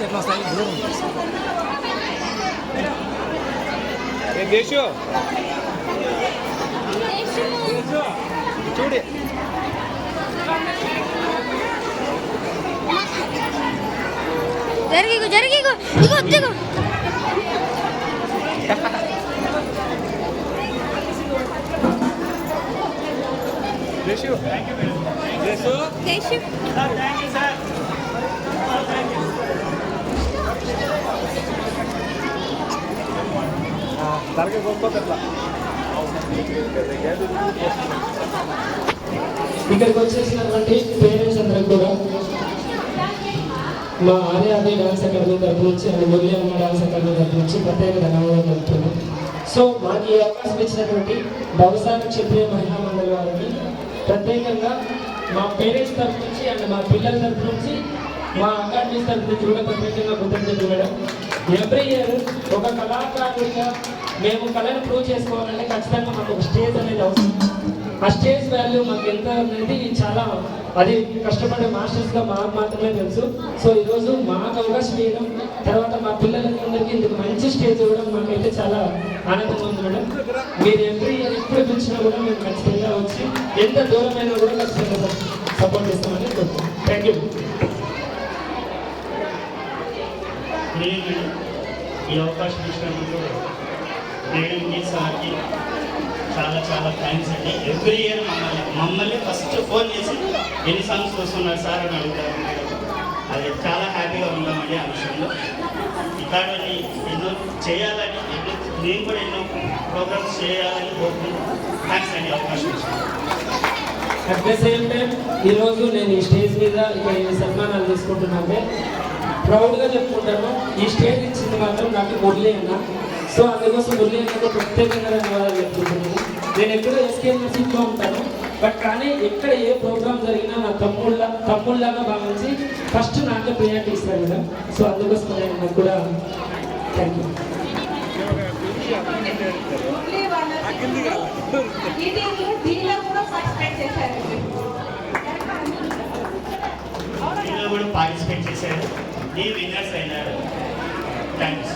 ఎట్లా వస్తాయి దేశు చూడు జరిగిగో జరిగిగో ఇగో ఇగో దేశు దేశు దేశు సార్ థాంక్యూ సార్ తరగతి గొప్పదట్లా ఇక్కడికి వచ్చేసినటువంటి పేరెంట్స్ అందరూ కూడా మా ఆర్యాది డాన్స్ అకాడమీ తరఫు నుంచి అండ్ మురళి అమ్మ డాన్స్ అకాడమీ తరఫు నుంచి ప్రత్యేక ధన్యవాదాలు తెలుపుతున్నాం. సో మాకు ఈ అవకాశం ఇచ్చినటువంటి భవసాన క్షత్రియ మహిళా మండలి వారికి ప్రత్యేకంగా మా పేరెంట్స్ తరఫు నుంచి అండ్ మా పిల్లల తరఫు నుంచి మా అకాడమీ తరఫు నుంచి కూడా ప్రత్యేకంగా కృతజ్ఞతలు మేడం. ఎవ్రీ ఇయర్ ఒక కళాకారుడిగా మేము కళను ప్రూవ్ చేసుకోవాలంటే ఖచ్చితంగా మాకు ఒక స్టేజ్ అనేది అవసరం. ఆ స్టేజ్ వాల్యూ మాకు ఎంత అనేది చాలా అది కష్టపడే మాస్టర్స్గా మాకు మాత్రమే తెలుసు. సో ఈరోజు మాకు అవకాశం ఇవ్వడం, తర్వాత మా పిల్లలందరికీ ఇందుకు మంచి స్టేజ్ ఇవ్వడం మాకైతే చాలా ఆనందంగా ఉంది మేడం. మీరు ఎవ్రీ ఇయర్ ఎప్పుడు పిలిచినా కూడా మేము ఖచ్చితంగా వచ్చి ఎంత దూరమైనా కూడా ఖచ్చితంగా సపోర్ట్ చేస్తామని కోరుతున్నాం. Thank you. ఈ అవకాశం ఇచ్చినందుకు మేడంకి సార్కి చాలా చాలా థ్యాంక్స్ అండి. ఎవ్రీ ఇయర్ మమ్మల్ని ఫస్ట్ ఫోన్ చేసి ఎన్ని సాంగ్స్ వస్తున్నారు సార్ అని అడుగుతారు. అది చాలా హ్యాపీగా ఉన్నామండి ఆ విషయంలో. ఇక్కడ ఎన్నో చేయాలని నేను కూడా ఎన్నో ప్రోగ్రామ్స్ చేయాలని కోరుకుంటున్నాను. థ్యాంక్స్ అండి అవకాశం ఇచ్చాను. అట్ ద సేమ్ టైం ఈరోజు నేను ఈ స్టేజ్ మీద ఇక్కడ ఈ సన్మానాలు తీసుకుంటున్నాను. ప్రౌడ్గా చెప్పుకుంటాను, ఈ స్టేజ్ ఇచ్చింది మాత్రం నాకు మురళి అన్న. సో అందుకోసం మురళి అన్నకు ప్రత్యేకంగా ధన్యవాదాలు చెప్పుకుంటున్నాను. నేను ఎక్కడో ఎస్కే మ్యూజిక్లో ఉంటాను, బట్ కానీ ఎక్కడ ఏ ప్రోగ్రామ్ జరిగినా నా తమ్ముళ్ళగా భావించి ఫస్ట్ నాకే ప్రియారిటీ ఇస్తాను మేడం. సో అందుకోసం నేను నాకు కూడా థ్యాంక్ యూ. దీనిలో కూడా పార్టిసిపేట్ చేశారు, ఈ విన్నర్స్ అయినారు. థ్యాంక్స్.